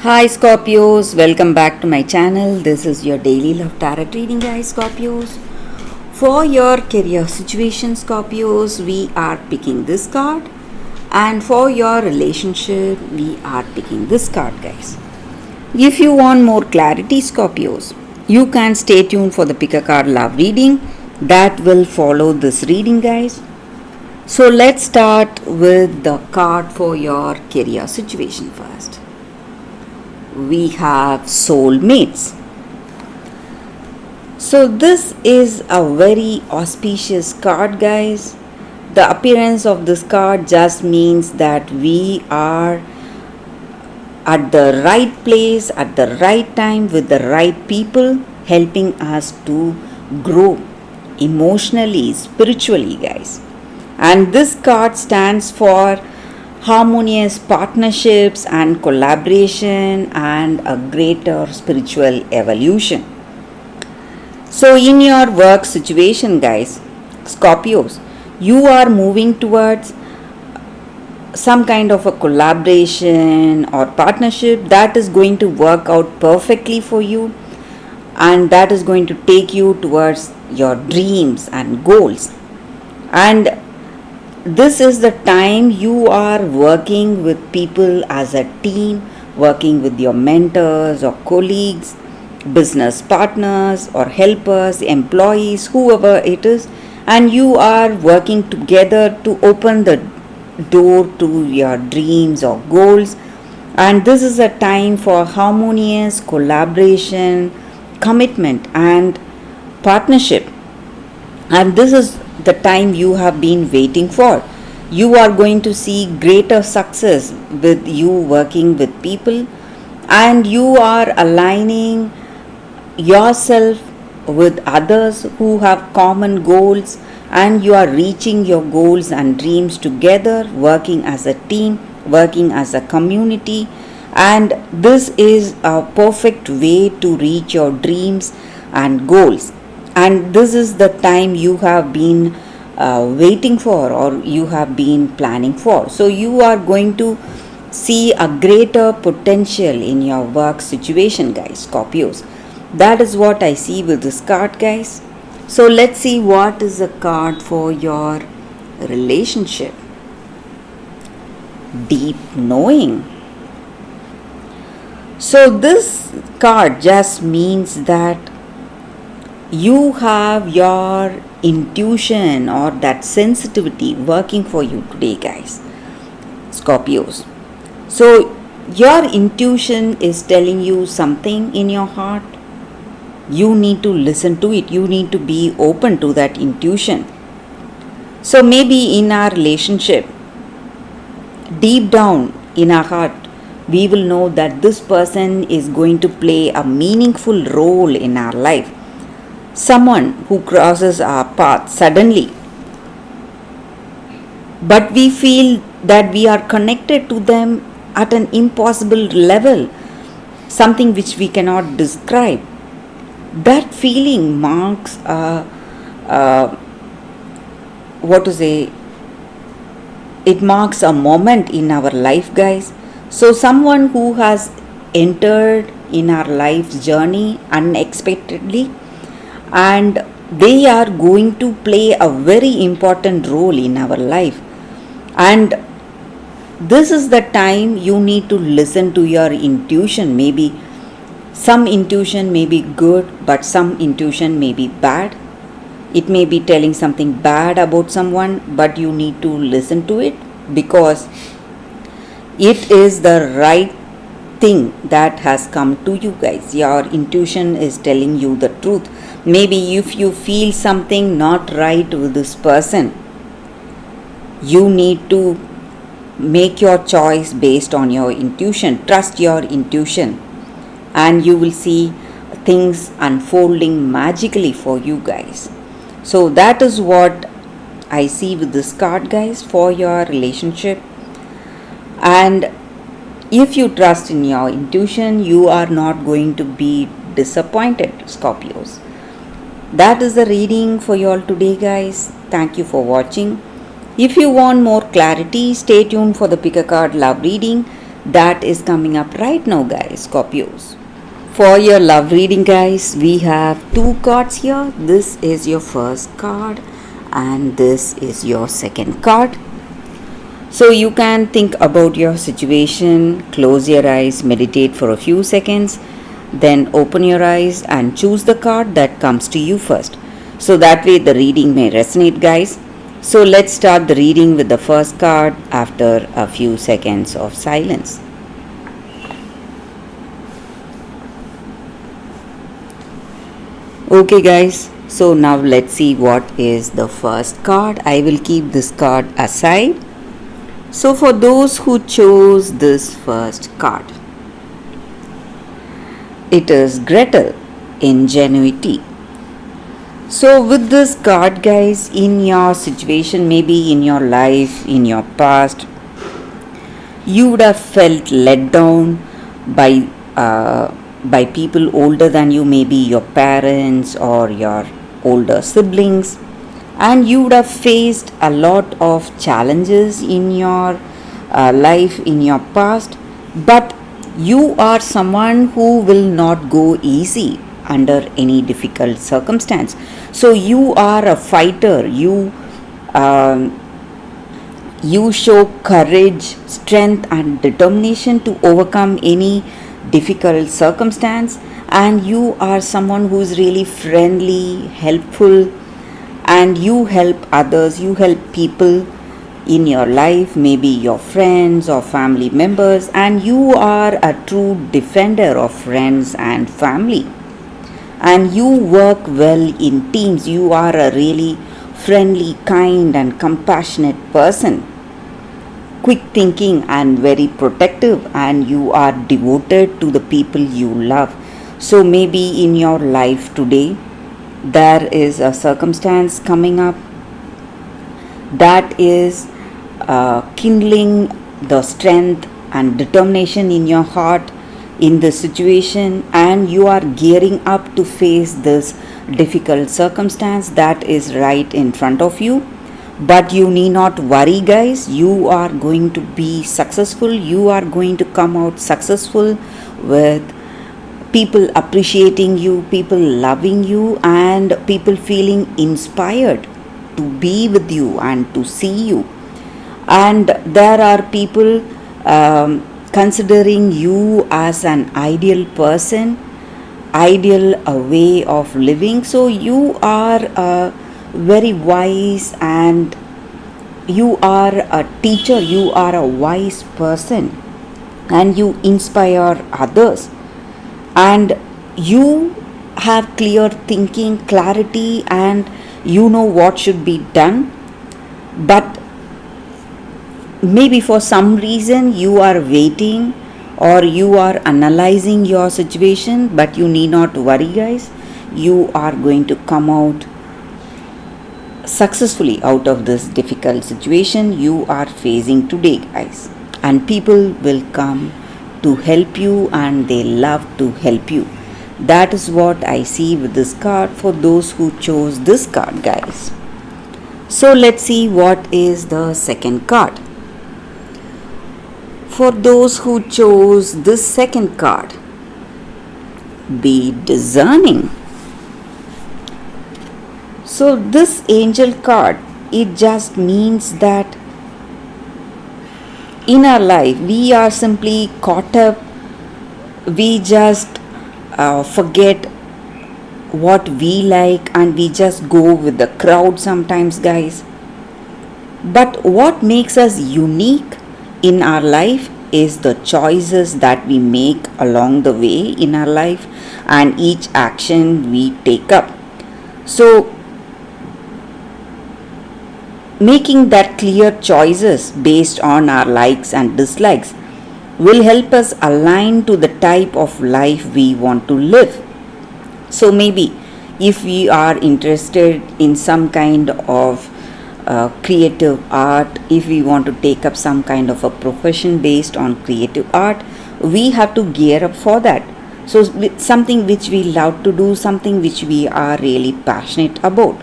Hi Scorpios, welcome back to my channel. This is your daily love tarot reading, guys. Scorpios. For your career situation, Scorpios, we are picking this card, and for your relationship, we are picking this card, guys. If you want more clarity, Scorpios, you can stay tuned for the pick a card love reading that will follow this reading, guys. So let's start with the card for your career situation first. We have soulmates. So this is a very auspicious card, guys. The appearance of this card just means that we are at the right place at the right time with the right people, helping us to grow emotionally, spiritually, guys. And this card stands for harmonious partnerships and collaboration and a greater spiritual evolution. So in your work situation, guys, Scorpios, you are moving towards some kind of a collaboration or partnership that is going to work out perfectly for you, and that is going to take you towards your dreams and goals. And this is the time you are working with people as a team, working with your mentors or colleagues, business partners or helpers, employees, whoever it is, and you are working together to open the door to your dreams or goals. And this is a time for harmonious collaboration, commitment, and partnership. And this is the time you have been waiting for. You are going to see greater success with you working with people, and you are aligning yourself with others who have common goals, and you are reaching your goals and dreams together, working as a team, working as a community. And this is a perfect way to reach your dreams and goals. And this is the time you have been waiting for, or you have been planning for. So you are going to see a greater potential in your work situation, guys, Scorpios. That is what I see with this card, guys. So let's see what is the card for your relationship. Deep knowing. So this card just means that you have your intuition or that sensitivity working for you today, guys, Scorpios. So your intuition is telling you something in your heart. You need to listen to it. You need to be open to that intuition. So maybe in our relationship, deep down in our heart, we will know that this person is going to play a meaningful role in our life. Someone who crosses our path suddenly, but we feel that we are connected to them at an impossible level, something which we cannot describe. That feeling marks it marks a moment in our life, guys. So someone who has entered in our life's journey unexpectedly, and they are going to play a very important role in our life. And this is the time you need to listen to your intuition. Maybe some intuition may be good, but some intuition may be bad. It may be telling something bad about someone, but you need to listen to it because it is the right thing that has come to you, guys. Your intuition is telling you the truth. Maybe if you feel something not right with this person, you need to make your choice based on your intuition. Trust your intuition, and you will see things unfolding magically for you, guys. So that is what I see with this card, guys, for your relationship. And if you trust in your intuition, you are not going to be disappointed, Scorpios. That is the reading for you all today, guys. Thank you for watching. If you want more clarity, stay tuned for the pick a card love reading that is coming up right now, guys, Scorpios. For your love reading, guys, we have two cards here. This is your first card, and this is your second card. So you can think about your situation, close your eyes, meditate for a few seconds, then open your eyes and choose the card that comes to you first. So that way the reading may resonate, guys. So let's start the reading with the first card after a few seconds of silence. Okay, guys, so now let's see what is the first card. I will keep this card aside. So for those who chose this first card, it is Gretel, ingenuity. So with this card, guys, in your situation, maybe in your life, in your past, you would have felt let down by people older than you, maybe your parents or your older siblings, and you would have faced a lot of challenges in your life, in your past, but you are someone who will not go easy under any difficult circumstance. So you are a fighter. You show courage, strength and determination to overcome any difficult circumstance, and you are someone who is really friendly, helpful, and you help others, you help people in your life, maybe your friends or family members, and you are a true defender of friends and family, and you work well in teams. You are a really friendly, kind and compassionate person, quick thinking and very protective, and you are devoted to the people you love. So maybe in your life today there is a circumstance coming up that is kindling the strength and determination in your heart in this situation, and you are gearing up to face this difficult circumstance that is right in front of you. But you need not worry, guys. You are going to be successful. You are going to come out successful with people appreciating you, people loving you, and people feeling inspired to be with you and to see you. And there are people considering you as an ideal person, ideal way of living. So you are very wise, and you are a teacher, you are a wise person, and you inspire others, and you have clear thinking, clarity, and you know what should be done. But maybe for some reason you are waiting or you are analyzing your situation, but you need not worry, guys. You are going to come out successfully out of this difficult situation you are facing today, guys, and people will come to help you, and they love to help you. That is what I see with this card for those who chose this card, guys. So let's see what is the second card. For those who chose this second card, be discerning. So this angel card, it just means that in our life we are simply caught up. We just forget what we like, and we just go with the crowd sometimes, guys. But what makes us unique in our life is the choices that we make along the way in our life, and each action we take up. So making that clear choices based on our likes and dislikes will help us align to the type of life we want to live. So maybe if we are interested in some kind of creative art, if we want to take up some kind of a profession based on creative art, we have to gear up for that. So something which we love to do, something which we are really passionate about.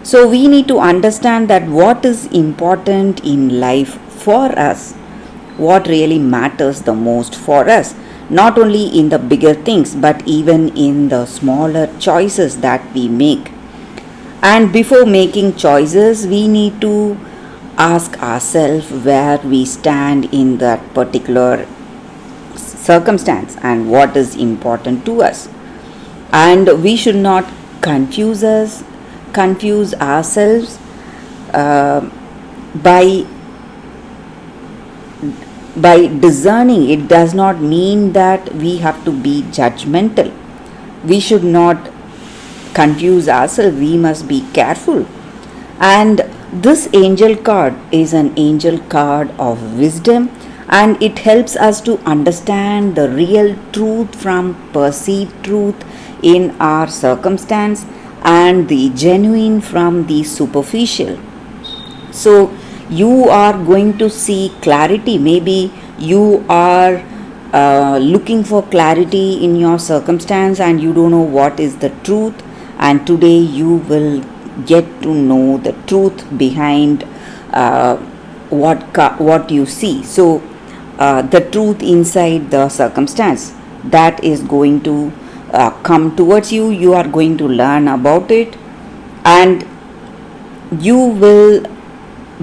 So we need to understand that what is important in life for us, what really matters the most for us, not only in the bigger things but even in the smaller choices that we make. And before making choices, we need to ask ourselves where we stand in that particular circumstance and what is important to us. And we should not confuse ourselves uh, by discerning. It does not mean that we have to be judgmental. We should not confuse ourselves, we must be careful. And this angel card is an angel card of wisdom, and it helps us to understand the real truth from perceived truth in our circumstance, and the genuine from the superficial. So you are going to see clarity. Maybe you are looking for clarity in your circumstance and you don't know what is the truth, and today you will get to know the truth behind what you see. So the truth inside the circumstance, that is going to come towards you. You are going to learn about it, and you will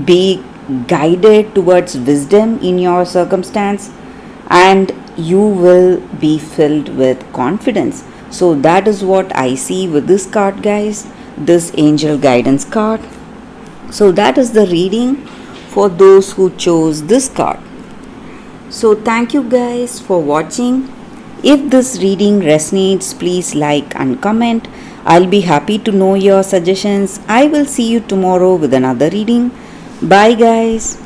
be guided towards wisdom in your circumstance, and you will be filled with confidence. So that is what I see with this card, guys, this angel guidance card. So that is the reading for those who chose this card. So thank you guys for watching. If this reading resonates, please like and comment. I'll be happy to know your suggestions. I will see you tomorrow with another reading. Bye guys.